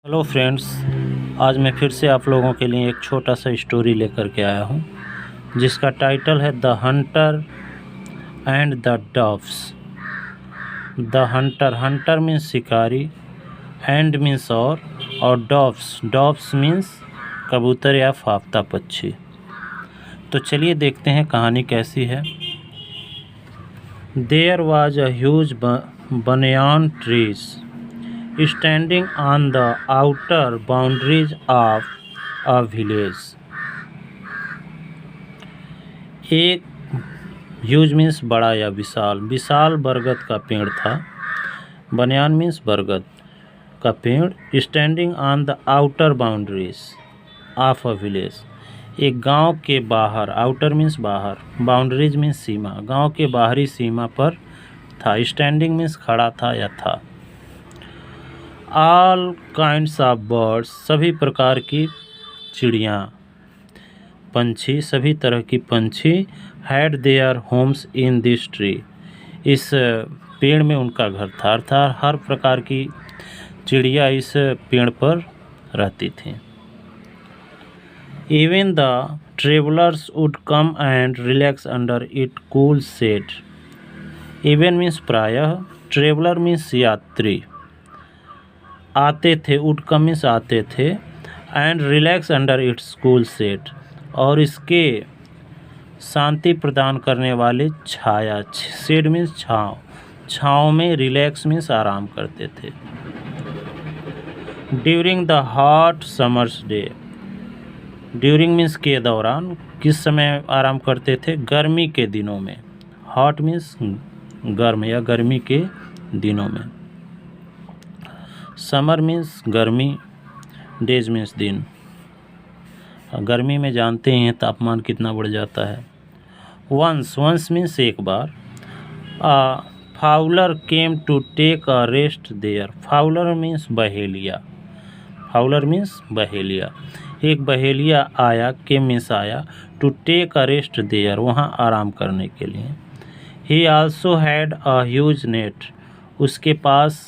Hello friends, आज मैं फिर से आप लोगों के लिए एक छोटा सा स्टोरी लेकर के आया हूँ जिसका टाइटल है the hunter and the doves. The hunter, hunter means शिकारी, एंड मीन्स और डॉव्स मीन्स कबूतर या फाफ्ता पक्षी। तो चलिए देखते हैं कहानी कैसी है। There was a huge banyan trees standing on the outer boundaries of a village। एक ह्यूज मीन्स बड़ा या विशाल, विशाल बरगद का पेड़ था। बनियान मीन्स बरगद का पेड़। Standing on the outer boundaries of a village, एक गांव के बाहर। आउटर मीन्स बाहर, बाउंड्रीज मीन्स सीमा, गांव के बाहरी सीमा पर था। स्टैंडिंग मीन्स खड़ा था या था। ऑल काइंड्स ऑफ बर्ड्स, सभी प्रकार की चिड़ियाँ, पंछी, सभी तरह की पंछी। Had their homes in this tree, इस पेड़ में उनका घर था। अर्थात हर प्रकार की चिड़िया इस पेड़ पर रहती थी। Even the travellers would come and relax under it cool shade. Even means प्रायः, ट्रेवलर मीन्स यात्री, आते थे। वुड कम मीन्स आते थे, and relax under its cool shade, और इसके शांति प्रदान करने वाले छाया, शेड मीन्स छाँव, छाँव में रिलैक्स मीन्स आराम करते थे। During the hot summers day, during means के दौरान, किस समय आराम करते थे? गर्मी के दिनों में। हॉट मीन्स गर्म या गर्मी के दिनों में। समर मीन्स गर्मी, डेज मीन्स दिन। गर्मी में जानते हैं तापमान कितना बढ़ जाता है। वंस मीन्स एक बार। Fowler came to take a rest there. Fowler means बहेलिया, फाउलर मीन्स बहेलिया। एक बहेलिया आया, केम मीन्स आया, to take a rest there, वहाँ आराम करने के लिए। He also had a huge net, उसके पास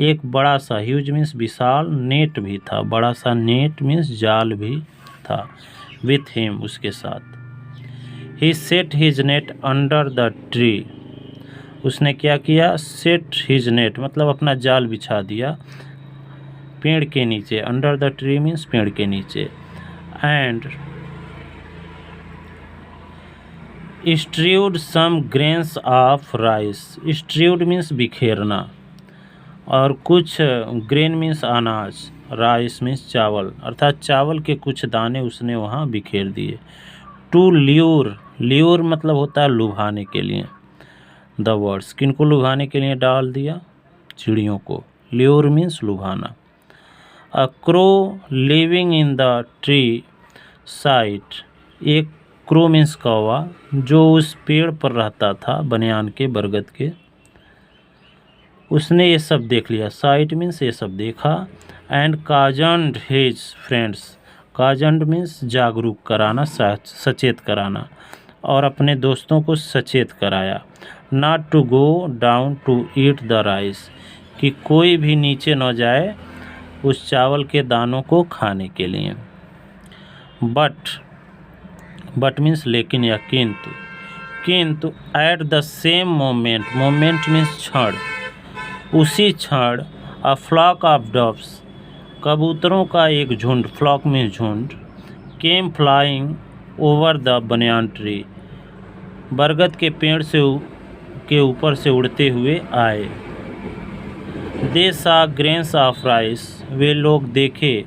एक बड़ा सा, ह्यूज मीन्स विशाल, नेट भी था, बड़ा सा नेट मीन्स जाल भी था। विथ हिम, उसके साथ। He set his net under the tree, उसने क्या किया? सेट हिज नेट मतलब अपना जाल बिछा दिया पेड़ के नीचे। अंडर द ट्री मीन्स पेड़ के नीचे। And strewed some grains of rice, strewed means बिखेरना, और कुछ ग्रेन मीन्स अनाज, राइस मीन्स चावल, अर्थात चावल के कुछ दाने उसने वहाँ बिखेर दिए। टू ल्यूर, ल्यूर मतलब होता है लुभाने के लिए। द वर्ड्स, किनको लुभाने के लिए डाल दिया? चिड़ियों को। ल्यूर मीन्स लुभाना। A crow living in the tree site, एक क्रो मीन्स कौवा जो उस पेड़ पर रहता था, बनियान के, बरगद के, उसने ये सब देख लिया। साइट मीन्स ये सब देखा। एंड काजंड हिज फ्रेंड्स, काजंड मीन्स जागरूक कराना, सचेत कराना, और अपने दोस्तों को सचेत कराया। Not to go down to eat the rice, कि कोई भी नीचे न जाए उस चावल के दानों को खाने के लिए। बट मीन्स लेकिन या किंतु, किंतु at the same moment, moment means क्षण, उसी क्षण, अ फ्लॉक ऑफ डव्स, कबूतरों का एक झुंड, फ्लॉक में झुंड, came flying over the banyan tree, बरगद के पेड़ से के ऊपर से उड़ते हुए आए। दे सा ग्रेन्स ऑफ राइस, वे लोग देखे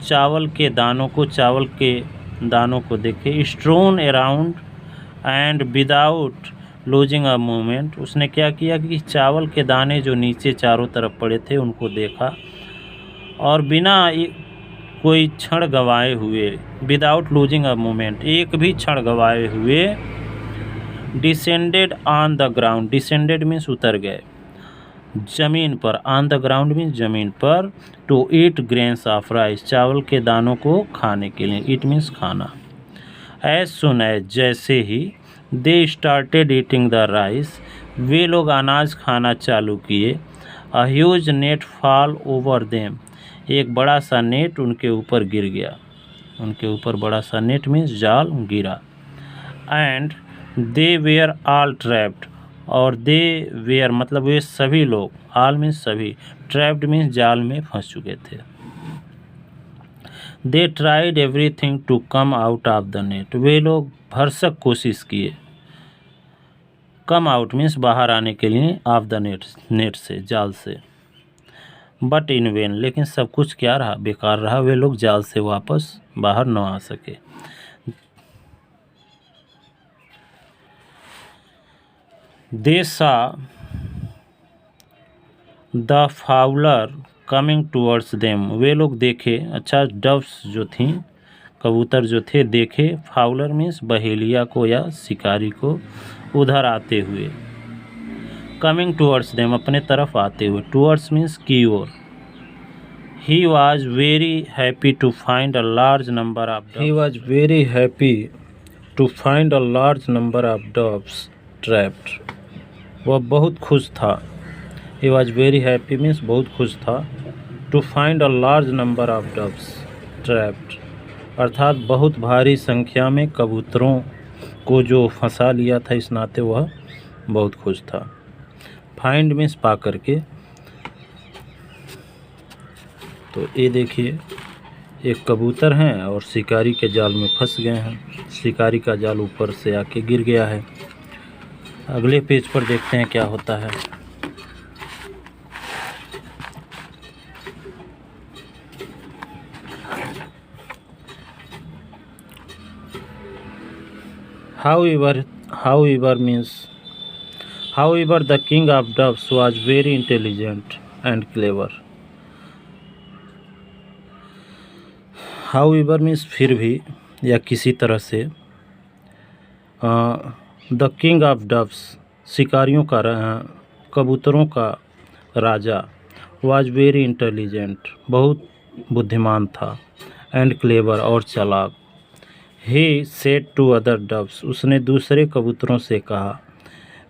चावल के दानों को, चावल के दानों को देखे। स्ट्रोन around and without losing a moment, उसने क्या किया कि चावल के दाने जो नीचे चारों तरफ पड़े थे उनको देखा, और बिना कोई क्षण गंवाए हुए, विदाउट लूजिंग अ मोमेंट, एक भी क्षण गंवाए हुए, descended on the ground, descended means उतर गए जमीन पर, ऑन द ग्राउंड मीन्स जमीन पर, to eat grains of rice, चावल के दानों को खाने के लिए। ईट मीन्स खाना। एज सुन एज, जैसे ही, they started eating the rice, वे लोग अनाज खाना चालू किए। A huge net fall over them, एक बड़ा सा नेट उनके ऊपर गिर गया, उनके ऊपर बड़ा सा नेट मीन्स जाल गिरा। And they were all trapped, और दे वेयर मतलब वे सभी लोग, ऑल मीन्स सभी, ट्रैप्ड मीन्स जाल में फंस चुके थे। They tried everything to come out of the net, वे लोग भरसक कोशिश किए, कम आउट मीन्स बाहर आने के लिए, ऑफ द नेट से, जाल से। बट इन वेन, लेकिन सब कुछ क्या रहा, बेकार रहा, वे लोग जाल से वापस बाहर न आ सके। They saw the fowler coming towards them, वे लोग देखे, अच्छा डव्स जो थीं, कबूतर जो थे, देखे फाउलर मीन्स बहेलिया को या शिकारी को उधर आते हुए। कमिंग टूवर्ड्स देम अपने तरफ आते हुए, टूवर्ड्स मीन्स की ओर। He was very happy to find a large number of doves, he was very happy to find a large number of doves trapped, वह बहुत खुश था। He was very happy means बहुत खुश था, to find a large number of doves trapped, अर्थात बहुत भारी संख्या में कबूतरों को जो फंसा लिया था, इस नाते वह बहुत खुश था। फाइंड मीन्स पा करके, तो ये देखिए एक कबूतर हैं और शिकारी के जाल में फंस गए हैं, शिकारी का जाल ऊपर से आके गिर गया है। अगले पेज पर देखते हैं क्या होता है। However, the king of doves was very intelligent and clever. However means फिर भी या किसी तरह से, द किंग ऑफ डव्स शिकारियों का, कबूतरों का राजा, वाज वेरी इंटेलिजेंट बहुत बुद्धिमान था, एंड क्लेवर और चालाक। He said to other doves उसने दूसरे कबूतरों से कहा,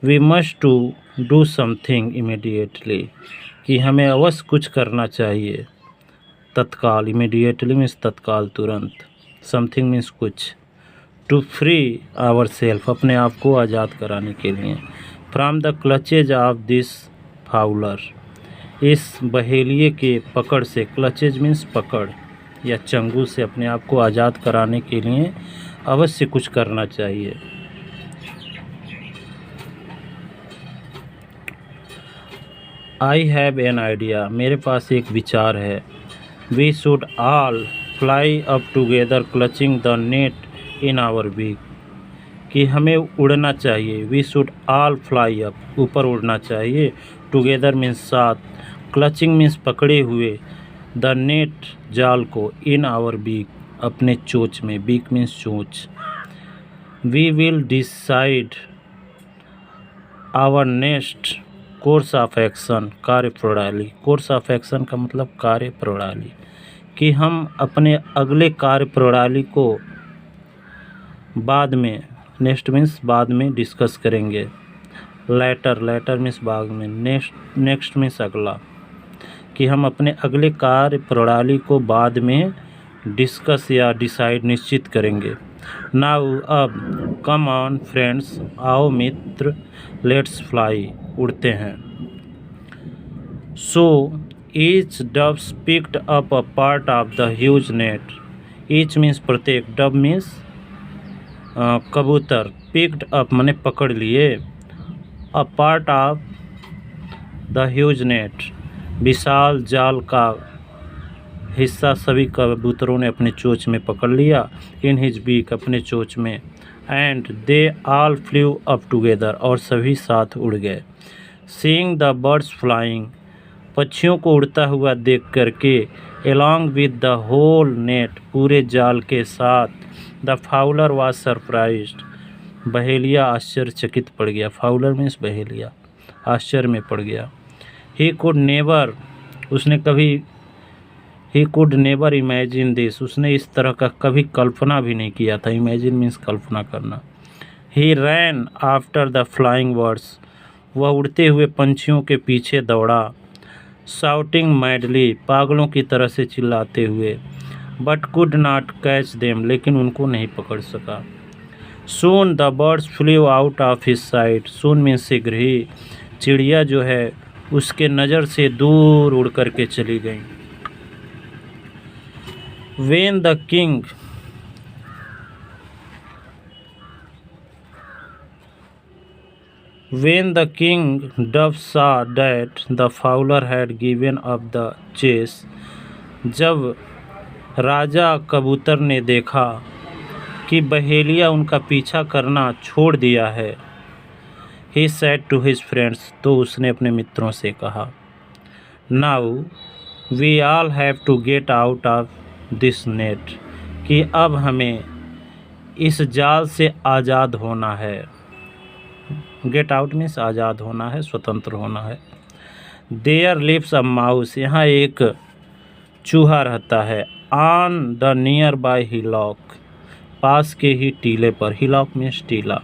we must to do something immediately कि हमें अवश्य कुछ करना चाहिए तत्काल, इमीडिएटली मीन्स तत्काल तुरंत, समथिंग मीन्स कुछ, टू फ्री आवर सेल्फ अपने आप को आज़ाद कराने के लिए, from the clutches of this Fowler इस बहेलिए के पकड़ से, क्लचेज मीन्स पकड़ या चंगुल से अपने आप को आज़ाद कराने के लिए अवश्य कुछ करना चाहिए। आई हैव एन आइडिया मेरे पास एक विचार है। We should all fly up together clutching the net in our beak कि हमें उड़ना चाहिए। We should all fly up ऊपर उड़ना चाहिए, टुगेदर मीन्स साथ, क्लचिंग मीन्स पकड़े हुए, द नेट जाल को, इन आवर बीक अपने चोंच में, बीक मीन्स चोंच। We will decide our next course of action कार्य प्रणाली, कोर्स ऑफ एक्शन का मतलब कार्य प्रणाली, कि हम अपने अगले कार्य प्रणाली को बाद में, नेक्स्ट मीन्स बाद में डिस्कस करेंगे। लेटर, लेटर मीन्स बाद में, नेक्स्ट मीन्स अगला, कि हम अपने अगले कार्य प्रणाली को बाद में डिस्कस या डिसाइड निश्चित करेंगे। नाउ अब, कम ऑन फ्रेंड्स आओ मित्र, लेट्स फ्लाई उड़ते हैं। So each doves picked up a part of the huge net, each means प्रत्येक, डव मीन्स कबूतर, पिक्ड अप माने पकड़ लिए, a part of the huge net विशाल जाल का हिस्सा सभी कबूतरों ने अपने चोंच में पकड़ लिया, इन हिज बीक अपने चोंच में, and they all flu up together और सभी साथ उड़ गए। सीइंग द बर्ड्स फ्लाइंग पक्षियों को उड़ता हुआ देख करके, along with the whole net पूरे जाल के साथ, द फाउलर वाज सरप्राइज्ड बहेलिया आश्चर्यचकित पड़ गया, फाउलर मीन्स बहेलिया, आश्चर्य में पड़ गया। ही कुड नेवर उसने कभी, he could never imagine this उसने इस तरह का कभी कल्पना भी नहीं किया था, इमेजिन मीन्स कल्पना करना। He ran after the flying birds वह उड़ते हुए पंछियों के पीछे दौड़ा, शाउटिंग मैडली, पागलों की तरह से चिल्लाते हुए, but could not catch them, लेकिन उनको नहीं पकड़ सका। Soon the birds flu out of his site, soon mean शीघ्र ही, चिड़िया जो है उसके नज़र से दूर उड़ कर के चली गई। When the king When the king dove saw that the fowler had given up the chase, जब राजा कबूतर ने देखा कि बहेलिया उनका पीछा करना छोड़ दिया है, he said to his friends, तो उसने अपने मित्रों से कहा, now we all have to get out of this net, कि अब हमें इस जाल से आज़ाद होना है। गेट आउट मीन्स आज़ाद होना है, स्वतंत्र होना है। देयर लिव्स अ माउस, यहाँ एक चूहा रहता है। On the nearby hillock, पास के ही टीले पर, हिलॉक मीन्स टीला।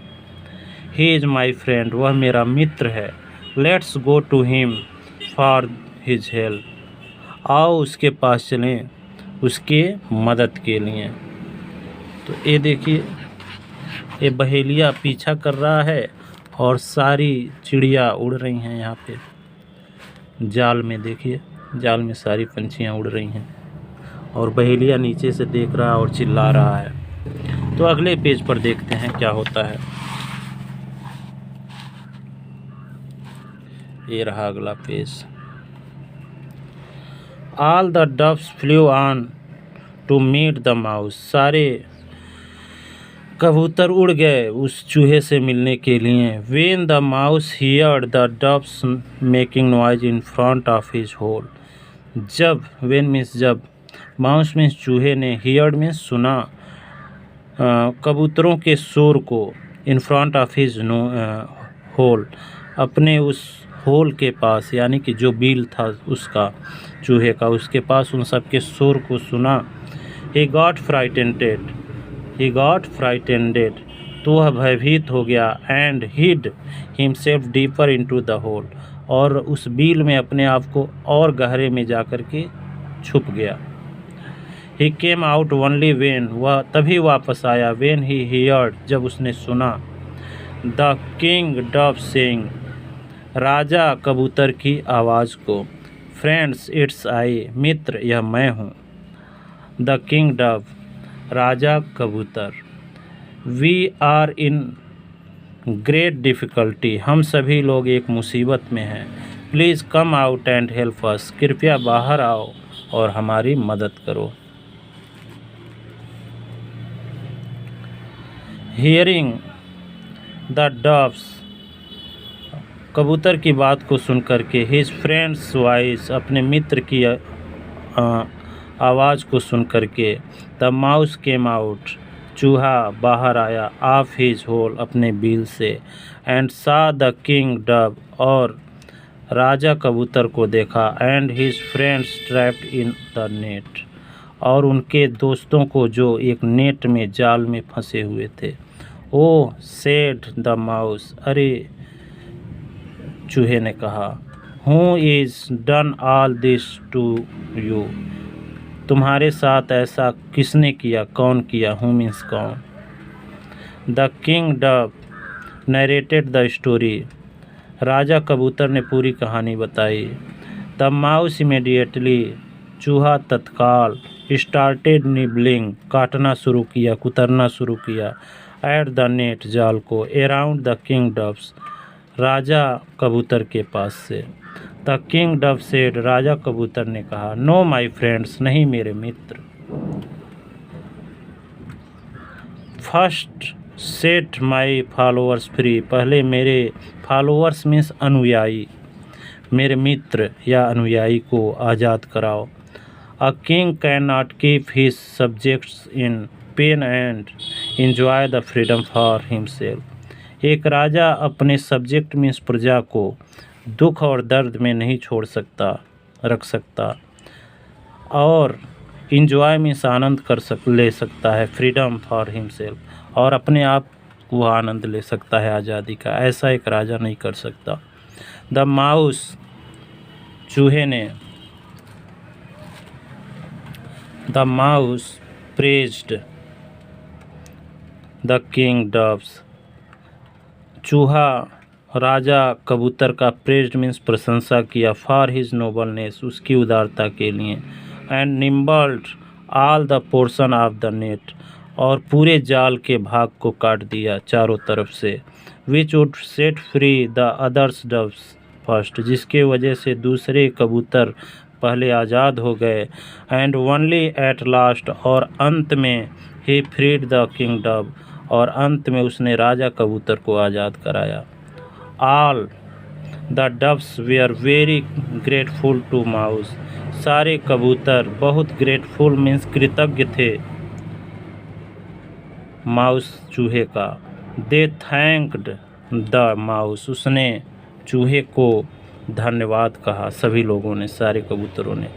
ही इज़ माई फ्रेंड, वह मेरा मित्र है। Let's go to him for his help, आओ उसके पास चलें उसके मदद के लिए। तो ये देखिए, ये बहेलिया पीछा कर रहा है और सारी चिड़िया उड़ रही हैं यहाँ पे जाल में। देखिए, जाल में सारी पंछियाँ उड़ रही हैं और बहेलिया नीचे से देख रहा है और चिल्ला रहा है। तो अगले पेज पर देखते हैं क्या होता है। ये रहा अगला page. All the doves flew on to meet the mouse, सारे कबूतर उड़ गए उस चूहे से मिलने के लिए। When the mouse heard the doves making noise in front of his hole, जब, वेन मीन्स जब, माउस मीन्स चूहे ने, हियर्ड मीन्स सुना, कबूतरों के शोर को, in front of his hole, अपने उस होल के पास, यानी कि जो बिल था उसका, चूहे का, उसके पास उन सब के शोर को सुना। ही गॉट फ्राइटेंडेड, तो वह भयभीत हो गया। And hid himself deeper into the hole, और उस बिल में अपने आप को और गहरे में जाकर के छुप गया। ही केम आउट ओनली वेन, वह तभी वापस आया, वेन ही हियर्ड, जब उसने सुना, द किंग डव सेइंग, राजा कबूतर की आवाज़ को, फ्रेंड्स इट्स आई, मित्र यह मैं हूँ। द किंग डव, राजा कबूतर, we are in great difficulty, हम सभी लोग एक मुसीबत में हैं। Please come out and help us, कृपया बाहर आओ और हमारी मदद करो। हियरिंग द डव्स, कबूतर की बात को सुन करके, हिज फ्रेंड्स वॉइस, अपने मित्र की आवाज़ को सुन करके, द माउस केम आउट, चूहा बाहर आया, ऑफ हिज होल, अपने बिल से, एंड सा द किंग डव, और राजा कबूतर को देखा, and his friends trapped in the net, और उनके दोस्तों को जो एक नेट में, जाल में फंसे हुए थे। ओह सेड द माउस, अरे चूहे ने कहा, who is done all this to you, तुम्हारे साथ ऐसा किसने किया, कौन किया, हु मीन्स कौन। The king dove narrated the story, राजा कबूतर ने पूरी कहानी बताई। द माउस इमीडिएटली, चूहा तत्काल, स्टार्टेड निबलिंग, काटना शुरू किया, कुतरना शुरू किया, एट द नेट, जाल को, अराउंड द किंग डव्स, राजा कबूतर के पास से। द किंग डव सेड, राजा कबूतर ने कहा, नो माई फ्रेंड्स, नहीं मेरे मित्र। First set my followers free, पहले मेरे फॉलोअर्स मीन्स अनुयायी, मेरे मित्र या अनुयायी को आज़ाद कराओ। A king can not keep his subjects in pen and enjoy the freedom for himself, एक राजा अपने सब्जेक्ट मीन्स प्रजा को दुख और दर्द में नहीं छोड़ सकता, रख सकता, और इंजॉय मीन्स आनंद ले सकता है, फ्रीडम फॉर हिमसेल्फ, और अपने आप वो आनंद ले सकता है आज़ादी का, ऐसा एक राजा नहीं कर सकता। द माउस, चूहे ने the mouse praised the king doves. चूहा राजा कबूतर का प्रेज्ड मीन्स प्रशंसा किया, फॉर हिज नोबलनेस उसकी उदारता के लिए, and nibbled all the portion of the net और पूरे जाल के भाग को काट दिया चारों तरफ से, which would set free the others doves first जिसके वजह से दूसरे कबूतर पहले आज़ाद हो गए, एंड ओनली एट लास्ट और अंत में ही फ्रीड द किंग डव और अंत में उसने राजा कबूतर को आज़ाद कराया। All the doves were very grateful to mouse सारे कबूतर बहुत ग्रेटफुल मीन्स कृतज्ञ थे माउस चूहे का। दे थैंक्ड द माउस उसने चूहे को धन्यवाद कहा सभी लोगों ने, सारे कबूतरों ने,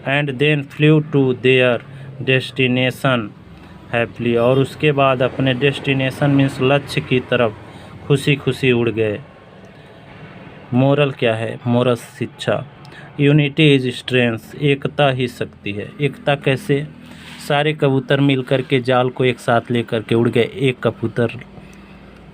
and then flew to their destination happily और उसके बाद अपने डेस्टिनेशन मीन्स लक्ष्य की तरफ खुशी खुशी उड़ गए। मोरल क्या है? मोरल शिक्षा, यूनिटी इज स्ट्रेंथ एकता ही शक्ति है। एकता कैसे? सारे कबूतर मिलकर के जाल को एक साथ लेकर के उड़ गए, एक कबूतर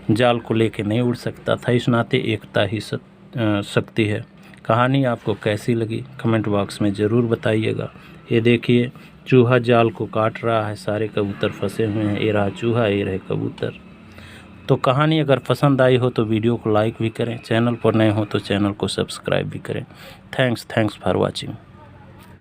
जाल को लेके नहीं उड़ सकता था, इस नाते एकता ही शक्ति है। कहानी आपको कैसी लगी कमेंट बॉक्स में ज़रूर बताइएगा। ये देखिए चूहा जाल को काट रहा है, सारे कबूतर फंसे हुए हैं, ये रहा चूहा ये रहे कबूतर। तो कहानी अगर पसंद आई हो तो वीडियो को लाइक भी करें, चैनल पर नए हो तो चैनल को सब्सक्राइब भी करें। Thanks for watching.